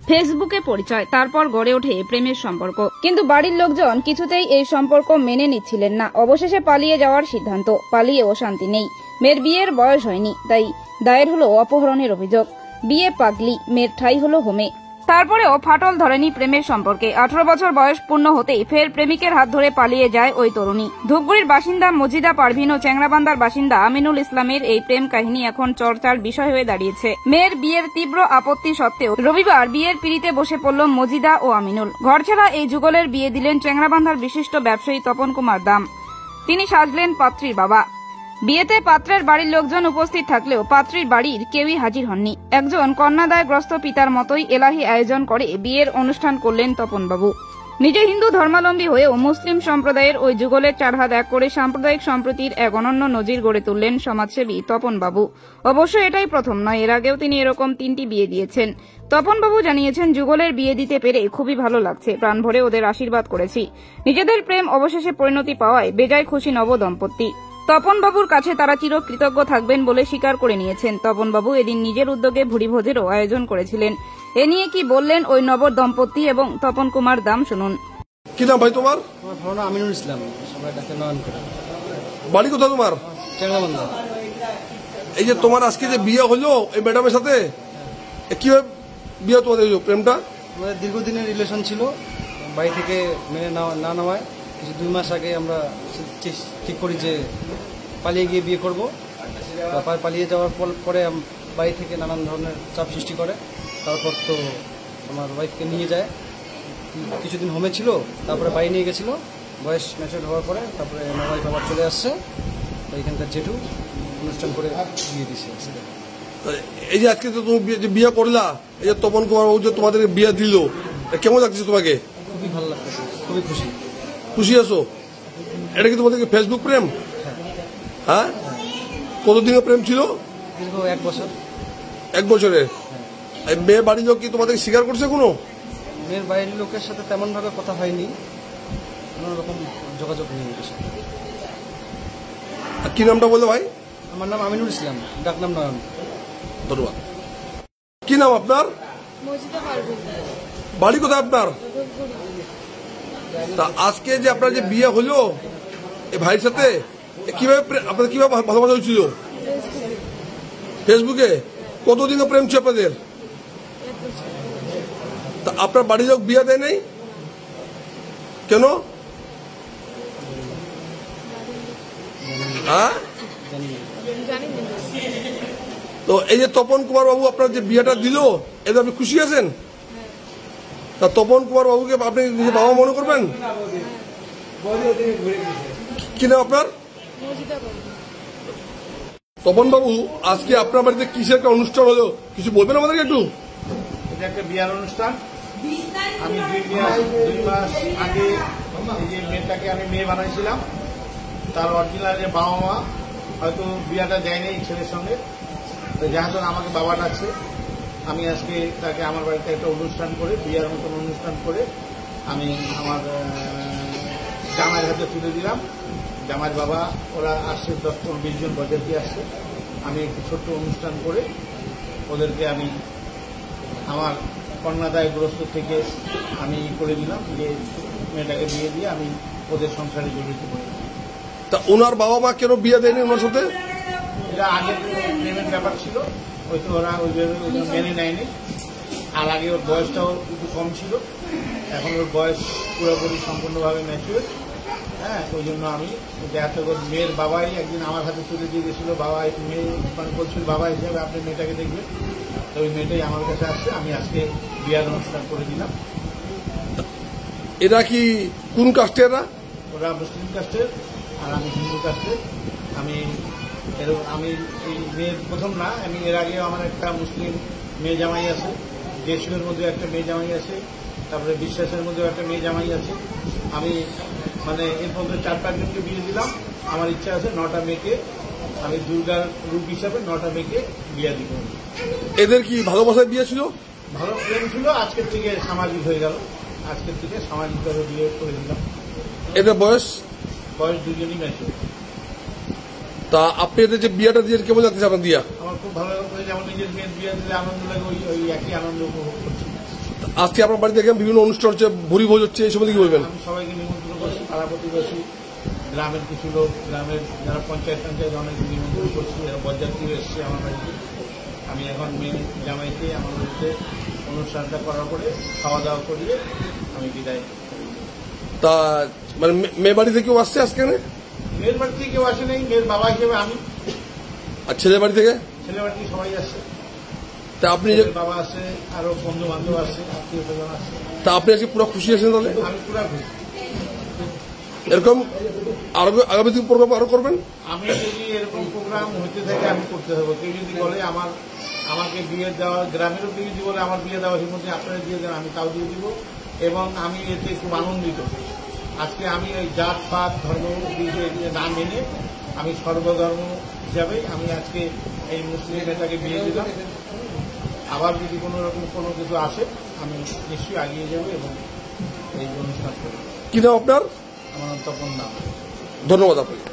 ফেসবুকে পরিচয়, তারপর গড়ে ওঠে প্রেমের সম্পর্ক। কিন্তু বাড়ির লোকজন কিছুতেই এই সম্পর্ক মেনে নিচ্ছিলেন না। অবশেষে পালিয়ে যাওয়ার সিদ্ধান্ত। পালিয়েও শান্তি নেই। মেয়ের বিয়ের বয়স হয়নি, তাই দায়ের হলো অপহরণের অভিযোগ। বিয়ে পাগলি, মেয়ের ঠাঁই হলো হোমে। তারপরেও ফাটল ধরেনি প্রেমের সম্পর্কে। 18 বছর বয়স পূর্ণ হতেই ফের প্রেমিকের হাত ধরে পালিয়ে যায় ওই তরুণী। ধূপগুড়ির বাসিন্দা মজিদা পারভিন ও চ্যাংরাবান্ধার বাসিন্দা আমিনুল ইসলামের এই প্রেম কাহিনী এখন চর্চার বিষয় হয়ে দাঁড়িয়েছে। মেয়ের বিয়ের তীব্র আপত্তি সত্ত্বেও রবিবার বিয়ের পিড়িতে বসে পড়ল মজিদা ও আমিনুল। ঘরছাড়া এই যুগলের বিয়ে দিলেন চ্যাংরাবান্ধার বিশিষ্ট ব্যবসায়ী তপন কুমার দাম। তিনি সাজলেন পাত্রীর বাবা। বিয়েতে পাত্রের বাড়ির লোকজন উপস্থিত থাকলেও পাত্রীর বাড়ির কেউই হাজির হননি। একজন কন্যাদায়গ্রস্ত পিতার মতোই এলাহি আয়োজন করে বিয়ের অনুষ্ঠান করলেন তপনবাবু। নিজে হিন্দু ধর্মাবলম্বী হয়েও মুসলিম সম্প্রদায়ের ওই যুগলের চার হাত এক করে সাম্প্রদায়িক সম্প্রীতির এক অনন্য নজির গড়ে তুললেন সমাজসেবী তপনবাবু। অবশ্য এটাই প্রথম নয়, এর আগেও তিনি এরকম 3টি বিয়ে দিয়েছেন। তপনবাবু জানিয়েছেন, যুগলের বিয়ে দিতে পেরে খুবই ভালো লাগছে, প্রাণ ভরে ওদের আশীর্বাদ করেছি। নিজেদের প্রেম অবশেষে পরিণতি পাওয়ায় বেজায় খুশি নব দম্পতি। তপনবাবুর কাছে তারা চিরকৃতজ্ঞ থাকবেন বলে স্বীকার করে নিয়েছেন। তপনবাবু এদিন নিজের উদ্যোগে ভুরিভোজেরও আয়োজন করেছিলেন। এ নিয়ে কি বললেন ওই নব দম্পতি এবং তপন কুমার দাম, শুনুন। কি নাম ভাই তোমার? আমার নাম আমিনুল ইসলাম, সবাই ডাকে নয়ন করে। বাড়ি কোথায় তোমার? চ্যাংরাবান্ধা। এই যে তোমার আজকে যে বিয়ে হলো এই ম্যাডামের সাথে, কিভাবে বিয়ে তোমাদের প্রেমটা? আমাদের দীর্ঘদিনের রিলেশন ছিল, বাড়ি থেকে মেনে না নেওয়ায় 2 মাস আগে আমরা ঠিক করি যে পালিয়ে গিয়ে বিয়ে করব। পালিয়ে যাওয়ার পরে বাড়ি থেকে নানান ধরনের চাপ সৃষ্টি করে। তারপর তো আমার ওয়াইফকে নিয়ে যায়, কিছুদিন হোমে ছিল, তারপরে বাড়ি নিয়ে গেছিলো। বয়স ম্যাচুর হওয়ার পরে তারপরে আমার ওয়াইফ আবার চলে আসছে। এখানকার জেঠু অনুষ্ঠান করে বিয়ে দিচ্ছে। এই যে আজকে তো তুমি বিয়ে করলা, এই যে তপন কুমার বাবু যে তোমাদের বিয়ে দিল, কেমন লাগছে তোমাকে? খুবই ভালো লাগতেছে, খুবই খুশি। খুশি আছো? এটা কি তোমাদের ফেসবুক প্রেম? হ্যাঁ। কতদিনের প্রেম ছিল? দীর্ঘ 1 বছর। 1 বছরে? মেয়ে বাড়ির লোক কি তোমাদেরকে স্বীকার করছে কোনো? মেয়ের বাড়ির লোকের সাথে তেমন ভাবে কথা হয়নি, কোনো রকম যোগাযোগ নেই ওদের সাথে। কি নামটা বললে ভাই? আমার নাম আমিনুল ইসলাম, ডাক নাম নয়ন। ধন্যবাদ। কি নাম আপনার? মজিদা পারভিন। বাড়ি কোথায় আপনার? তা আজকে যে আপনার যে বিয়ে হলো এই ভাইয়ের সাথে, কিভাবে আপনাদের কিভাবে ভালোবাসা হয়েছিল? ফেসবুকে। কতদিন প্রেম ছিল আপনাদের? তা আপনার বাড়ির লোক বিয়ে দেয় নাই কেন? হ্যাঁ। তো এই যে তপন কুমার বাবু আপনার যে বিয়েটা দিল, এতে আপনি খুশি আছেন? তা তপন কুমার বাবুকে আপনি নিজে বাবা মনে করবেন? কি নাম আপনার? তপন বাবু, আজকে আপনার বাড়িতে কিসের একটা অনুষ্ঠান হলো, কিছু বলবেন আমাদেরকে একটু? এটা একটা বিয়ার অনুষ্ঠান। আমি 2 মাস আগে এই যে মেয়েটাকে আমি মেয়ে বানাইছিলাম, তার অরিজিনাল যে বাবা মা হয়তো বিয়াটা দেয়নি এই ছেলের সঙ্গে, তো যাহাতে আমাকে বাবা ডাকছে। আমি আজকে তাকে আমার বাড়িতে একটা অনুষ্ঠান করে, বিয়ার মতন অনুষ্ঠান করে আমি আমার জামাইয়ের হাতে তুলে দিলাম। জামাইয়ের বাবা ওরা আসছে, 10-20 জন বরযাত্রী আসছে। আমি একটু ছোট্ট অনুষ্ঠান করে ওদেরকে আমি আমার কন্যাদায়গ্রস্ত থেকে আমি করে দিলাম যে মেয়েটাকে বিয়ে দিয়ে আমি ওদের সংসারে জড়িত করে দিলাম। তা ওনার বাবা মা কেন বিয়ে দেয়নি ওনার সাথে? এটা আগের প্রেমের ব্যাপার ছিল, হয়তো ওরা ওইভাবে মেনে নেয়নি। আর আগে ওর বয়সটাও একটু কম ছিল, এখন ওর বয়স পুরোপুরি সম্পূর্ণভাবে ম্যাচিউর। হ্যাঁ, ওই জন্য আমি দেখাতে মেয়ের বাবাই একদিন আমার হাতে তুলে দিয়ে গেছিল। বাবা মেয়ে মানে বলছিল বাবা হিসেবে আপনি মেয়েটাকে দেখবেন, তো ওই মেয়েটাই আমার কাছে আসছে। আমি আজকে বিয়ার অনুষ্ঠান করে দিলাম। এরা কি কোন কাস্টের? ওরা মুসলিম কাস্টের আর আমি হিন্দু কাস্টের। আমি এই মেয়ের প্রথম না, আমি এর আগেও আমার একটা মুসলিম মেয়ে জামাই আছে, দেশের মধ্যে একটা মেয়ে জামাই আছে, তারপরে বিশ্বাসের মধ্যেও একটা মেয়ে জামাই আছে। আমি মানে এর মধ্যে 4-5 জনকে বিয়ে দিলাম। আমার ইচ্ছা আছে 9টা মেয়েকে, আমি দুর্গার রূপ হিসাবে 9টা মেয়েকে বিয়ে দিব। এদের কি ভালোবাসায় বিয়ে ছিল? ভালো প্রেম ছিল, আজকের থেকে সামাজিক হয়ে গেল। আজকের থেকে সামাজিকভাবে বিয়ে করে দিলাম। এদের বয়স 2জনই ম্যাচিউর। তা আপনি এদের যে বিয়েটা দিয়ে কেমন লাগছে আপনার দিয়া? আমার খুব ভালো লাগছে, যেমন নিজের মেয়ের বিয়ে দিলে আনন্দ লাগে, ওই একই আনন্দ উপভোগ করছি। আজকে আপনার বাড়িতে দেখেন বিভিন্ন অনুষ্ঠান হচ্ছে, ভুরি ভোজ হচ্ছে, এই সম্বন্ধে কি বলবেন? আমি সবাইকে নিমন্ত্রণ করছি, পাড়া প্রতিবেশী, গ্রামের কিছু লোক, গ্রামের যারা পঞ্চায়েত অনেক নিমন্ত্রণ করছি, যারা বরযাত্রী এসছে আমার বাড়িতে। আমি এখন মেন জামাইকে আমার বাড়িতে অনুষ্ঠানটা করার পরে খাওয়া দাওয়া করিয়ে আমি বিদায়। তা মানে মেয়ে বাড়ি থেকে কেউ আসছে আজকে? মেয়ের বাড়ি থেকে কেউ আসে নাই, মেয়ের বাবা হিসেবে আমি। আর ছেলের বাড়ি থেকে? ছেলের বাড়ি থেকে সবাই আসছে, তা আপনি যে বাবা আসছে, আরো বন্ধু বান্ধব আসছে, আত্মীয় স্বজন আসছে। তা আপনি আজকে পুরো খুশি আছেন তাহলে? আমি পুরা খুশি। এরকম আরো আগামী দিন প্রোগ্রাম আরো করবেন? আমি যদি এরকম প্রোগ্রাম হইতে থাকে আমি করতে থাকবো। কেউ যদি বলে আমাকে বিয়ে দেওয়া, গ্রামেরও কেউ যদি বলে আমার বিয়ে দেওয়া সেই মধ্যে আপনারা দিয়ে দেন, আমি তাও দিয়ে দিব। এবং আমি এতে খুব আনন্দিত। আজকে আমি ওই জাত পাত ধর্ম না মেনে আমি সর্বধর্ম হিসাবে আমি আজকে এই মুসলিম মেয়েটাকে বিয়ে দিলাম। আবার যদি কোনো রকম কোনো কিছু আসে আমি নিশ্চয়ই এগিয়ে যাবো এবং এই অনুষ্ঠান করবো। কি নাম আপনার? আমার তপন নাম। ধন্যবাদ আপনাকে।